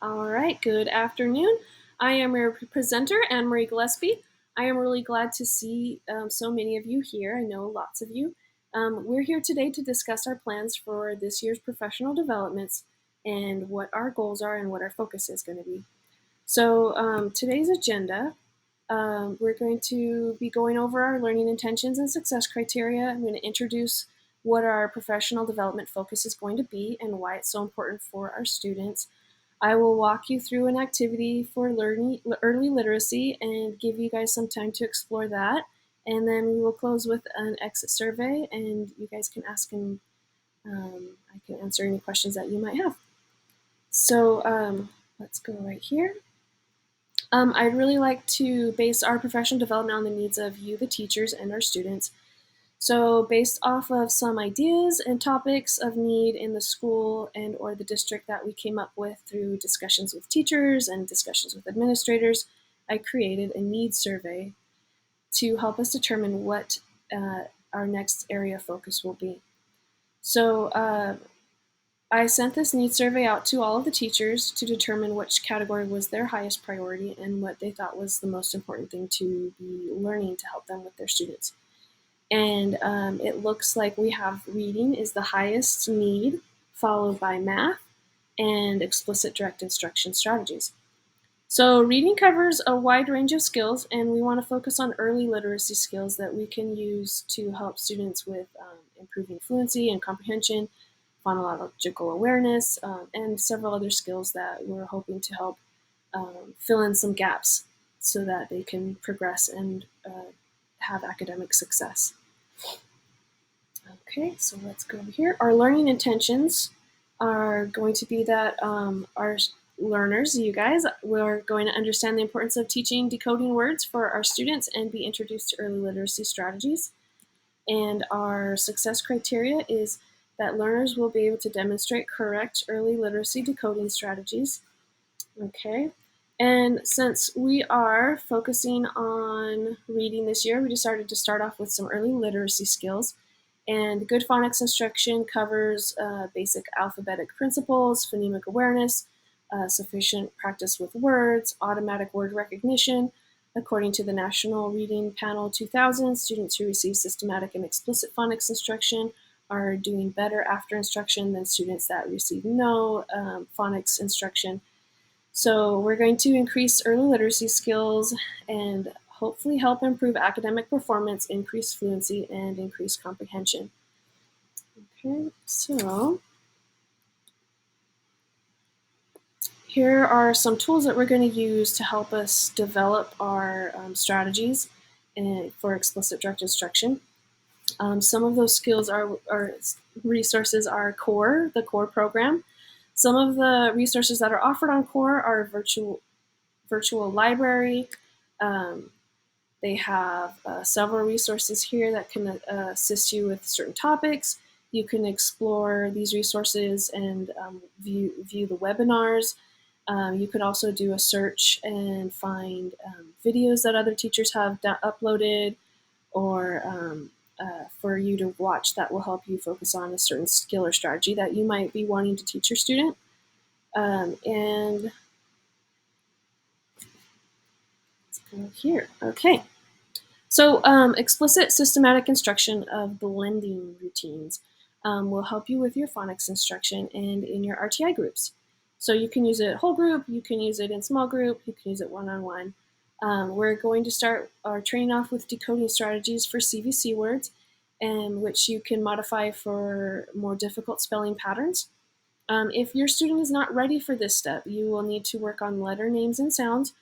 All right, good afternoon. I am your presenter, Anne-Marie Gillespie. I am really glad to see so many of you here. I know lots of you. We're here today to discuss our plans for this year's professional developments and what our goals are and what our focus is going to be. So today's agenda, we're going to be going over our learning intentions and success criteria. I'm going to introduce what our professional development focus is going to be and why it's so important for our students. I will walk you through an activity for learning early literacy and give you guys some time to explore that. And then we will close with an exit survey, and you guys can ask and I can answer any questions that you might have. So let's go right here. I'd really like to base our professional development on the needs of you, the teachers, and our students. So based off of some ideas and topics of need in the school and or the district that we came up with through discussions with teachers and discussions with administrators, I created a needs survey to help us determine what our next area of focus will be. So I sent this needs survey out to all of the teachers to determine which category was their highest priority and what they thought was the most important thing to be learning to help them with their students. And it looks like we have reading is the highest need, followed by math and explicit direct instruction strategies. So reading covers a wide range of skills, and we want to focus on early literacy skills that we can use to help students with improving fluency and comprehension, phonological awareness, and several other skills that we're hoping to help fill in some gaps so that they can progress and have academic success. Okay, so let's go over here. Our learning intentions are going to be that our learners, you guys, we're going to understand the importance of teaching decoding words for our students and be introduced to early literacy strategies. And our success criteria is that learners will be able to demonstrate correct early literacy decoding strategies. Okay, and since we are focusing on reading this year, we decided to start off with some early literacy skills. And good phonics instruction covers basic alphabetic principles, phonemic awareness, sufficient practice with words, automatic word recognition. According to the National Reading Panel 2000, students who receive systematic and explicit phonics instruction are doing better after instruction than students that receive no phonics instruction. So we're going to increase early literacy skills and hopefully help improve academic performance, increase fluency, and increase comprehension. Okay, so here are some tools that we're going to use to help us develop our strategies for explicit direct instruction. Some of those skills are resources are CORE, the CORE program. Some of the resources that are offered on CORE are virtual library. They have several resources here that can assist you with certain topics. You can explore these resources and view the webinars. You could also do a search and find videos that other teachers have uploaded or for you to watch that will help you focus on a certain skill or strategy that you might be wanting to teach your student. And let's go here. Okay. So explicit systematic instruction of blending routines will help you with your phonics instruction and in your RTI groups. So you can use it whole group, you can use it in small group, you can use it one-on-one. We're going to start our training off with decoding strategies for CVC words, and which you can modify for more difficult spelling patterns. If your student is not ready for this step, you will need to work on letter names and sounds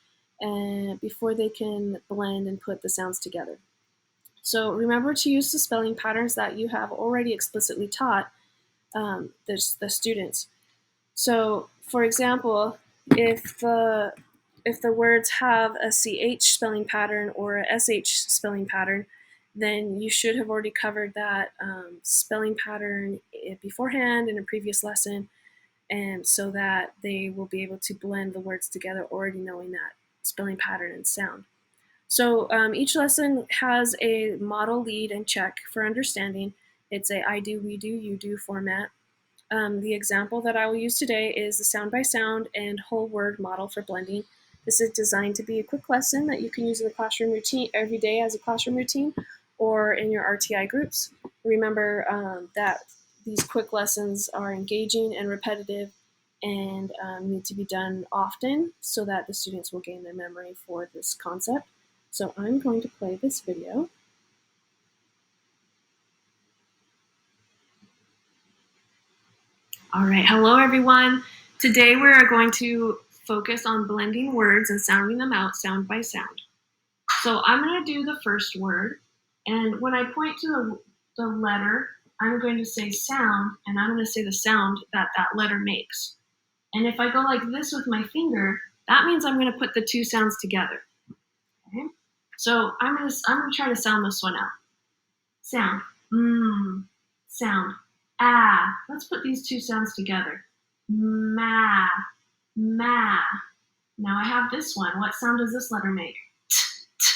before they can blend and put the sounds together. So remember to use the spelling patterns that you have already explicitly taught the students. So for example, if the words have a CH spelling pattern or a SH spelling pattern, then you should have already covered that spelling pattern beforehand in a previous lesson, and so that they will be able to blend the words together already knowing that spelling pattern and sound. So each lesson has a model, lead, and check for understanding. It's a I do, we do, you do format. The example that I will use today is the sound by sound and whole word model for blending. This is designed to be a quick lesson that you can use in the classroom routine every day as a classroom routine or in your RTI groups. Remember that these quick lessons are engaging and repetitive and need to be done often so that the students will gain their memory for this concept. So I'm going to play this video. All right, hello everyone. Today we are going to focus on blending words and sounding them out sound by sound. So I'm going to do the first word, and when I point to the letter, I'm going to say sound, and I'm going to say the sound that that letter makes. And if I go like this with my finger, that means I'm going to put the two sounds together. Okay? So I'm going to try to sound this one out. Sound, sound, ah. Let's put these two sounds together. Ma, ma. Now I have this one. What sound does this letter make? T, t.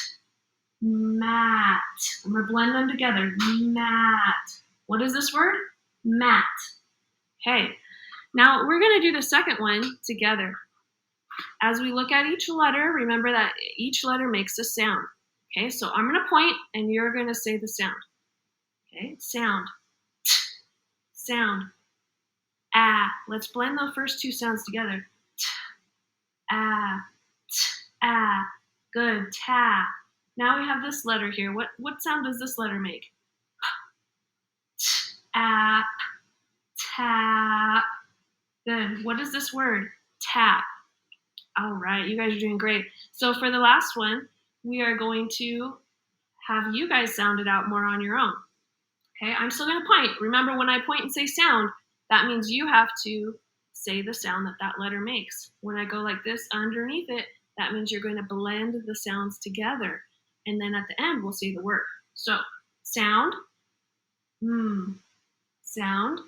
Mat. I'm going to blend them together. Mat. What is this word? Mat. Okay. Now we're going to do the second one together. As we look at each letter, remember that each letter makes a sound. Okay, so I'm going to point and you're going to say the sound. Okay, sound, t, sound, ah. Let's blend the first two sounds together. T, ah, t, ah. Good, ta. Now we have this letter here. What sound does this letter make? T, ap, tap. Good. What is this word? Tap. All right, you guys are doing great. So for the last one, we are going to have you guys sound it out more on your own. Okay, I'm still going to point. Remember, when I point and say sound, that means you have to say the sound that that letter makes. When I go like this underneath it, that means you're going to blend the sounds together. And then at the end, we'll say the word. So, sound, sound,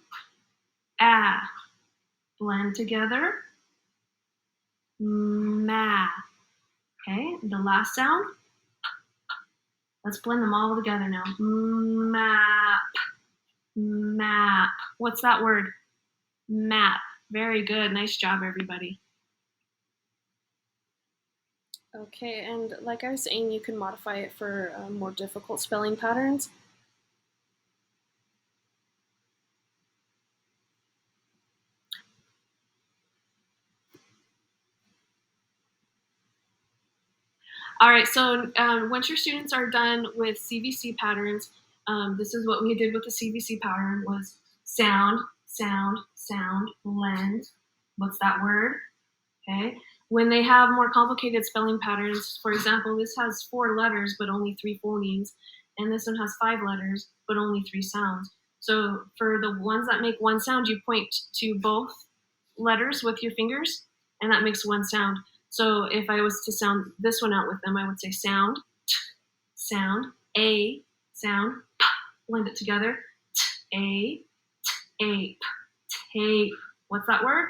ah. Blend together, ma. Okay, the last sound. Let's blend them all together now. Map, map. What's that word? Map. Very good. Nice job, everybody. Okay, and like I was saying, you can modify it for more difficult spelling patterns. All right, so once your students are done with CVC patterns, this is what we did with the CVC pattern was sound, sound, sound, blend. What's that word? Okay. When they have more complicated spelling patterns, for example, this has 4 letters but only 3 phonemes, and this one has 5 letters but only 3 sounds. So for the ones that make one sound, you point to both letters with your fingers, and that makes one sound. So if I was to sound this one out with them, I would say sound, t, sound, a, sound, p, blend it together, t, a, t, ape, tape. What's that word?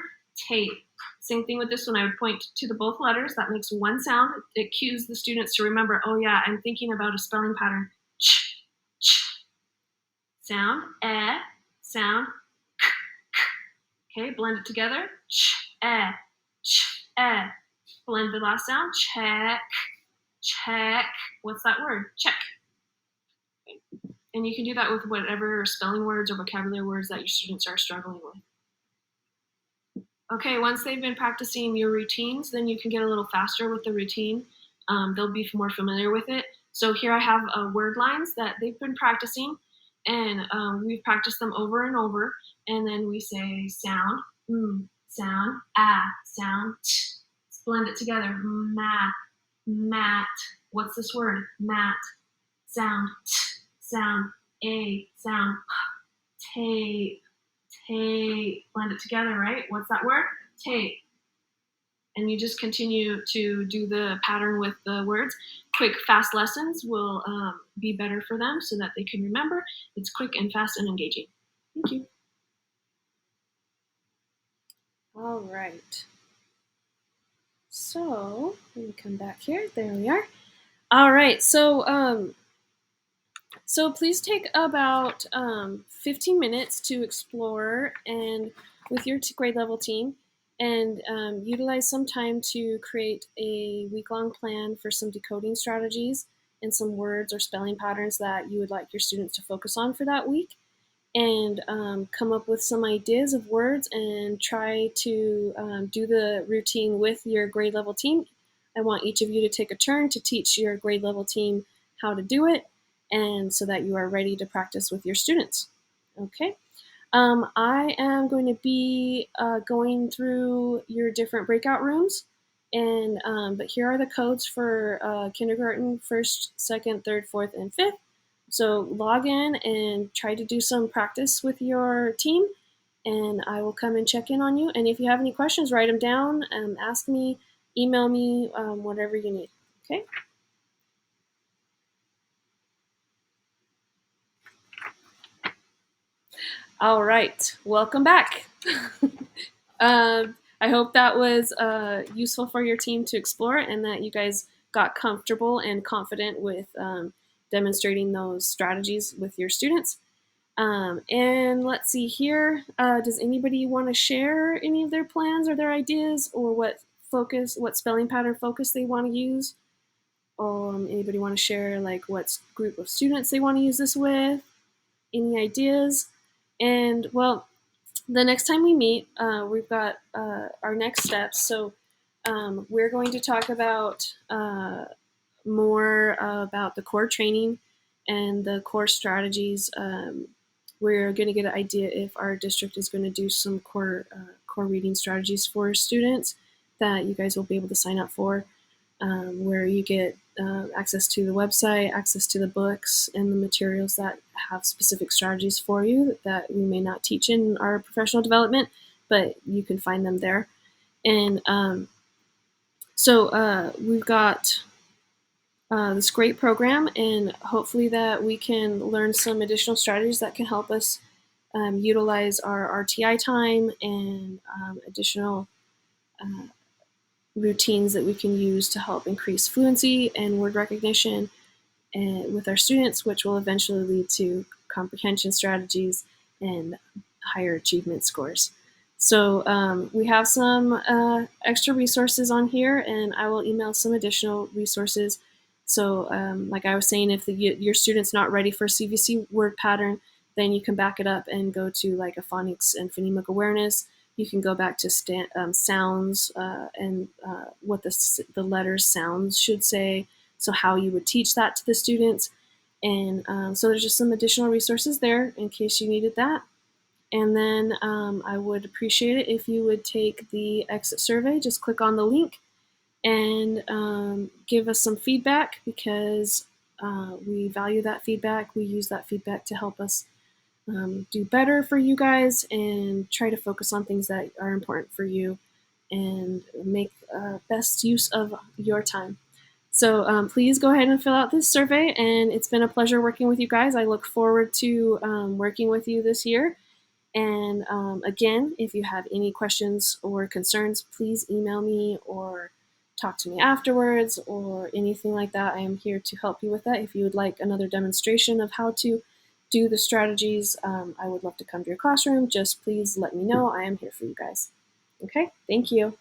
Tape. Same thing with this one. I would point to the both letters. That makes one sound. It cues the students to remember, oh yeah, I'm thinking about a spelling pattern. Ch, ch. Sound, sound, k, k. Okay, blend it together. Ch, ch, Blend the last sound. Check, check. What's that word? Check. Okay. And you can do that with whatever spelling words or vocabulary words that your students are struggling with. Okay, once they've been practicing your routines, then you can get a little faster with the routine. They'll be more familiar with it. So here I have word lines that they've been practicing, and we've practiced them over and over. And then we say sound, sound, ah, sound, t. Let's blend it together. Mat, mat. What's this word? Mat. Sound, t, sound, a, sound, p, tape. Tape. Blend it together, right? What's that word? Tape. And you just continue to do the pattern with the words. Quick, fast lessons will be better for them so that they can remember. It's quick and fast and engaging. Thank you. All right. So let me come back here. There we are. All right. So So please take about 15 minutes to explore and with your grade level team and utilize some time to create a week-long plan for some decoding strategies and some words or spelling patterns that you would like your students to focus on for that week, and come up with some ideas of words and try to do the routine with your grade level team. I want each of you to take a turn to teach your grade level team how to do it, and so that you are ready to practice with your students. Okay. I am going to be going through your different breakout rooms, and but here are the codes for kindergarten, first, second, third, fourth, and fifth. So log in and try to do some practice with your team, and I will come and check in on you. And if you have any questions, write them down, ask me, email me, whatever you need. Okay. All right. Welcome back. I hope that was useful for your team to explore and that you guys got comfortable and confident with demonstrating those strategies with your students. And let's see here. Does anybody want to share any of their plans or their ideas, or what spelling pattern focus they want to use? Anybody want to share like what group of students they want to use this with? Any ideas? And well, the next time we meet, we've got our next steps. So we're going to talk about more about the core training and the core strategies. We're going to get an idea if our district is going to do some core reading strategies for students that you guys will be able to sign up for, where you get access to the website, access to the books and the materials that have specific strategies for you that we may not teach in our professional development, but you can find them there. And so we've got this great program, and hopefully that we can learn some additional strategies that can help us utilize our RTI time and additional routines that we can use to help increase fluency and word recognition and with our students, which will eventually lead to comprehension strategies and higher achievement scores. So we have some extra resources on here, and I will email some additional resources. So like I was saying, if your student's not ready for CVC word pattern, then you can back it up and go to like a phonics and phonemic awareness. You can go back to sounds and what the letters sounds should say, so how you would teach that to the students. And so there's just some additional resources there in case you needed that. And then I would appreciate it if you would take the exit survey. Just click on the link and give us some feedback, because we value that feedback. We use that feedback to help us do better for you guys and try to focus on things that are important for you and make best use of your time. So please go ahead and fill out this survey, and it's been a pleasure working with you guys. I look forward to working with you this year. And again, if you have any questions or concerns, please email me or talk to me afterwards or anything like that. I am here to help you with that. If you would like another demonstration of how to do the strategies, I would love to come to your classroom. Just please let me know. I am here for you guys. Okay, thank you.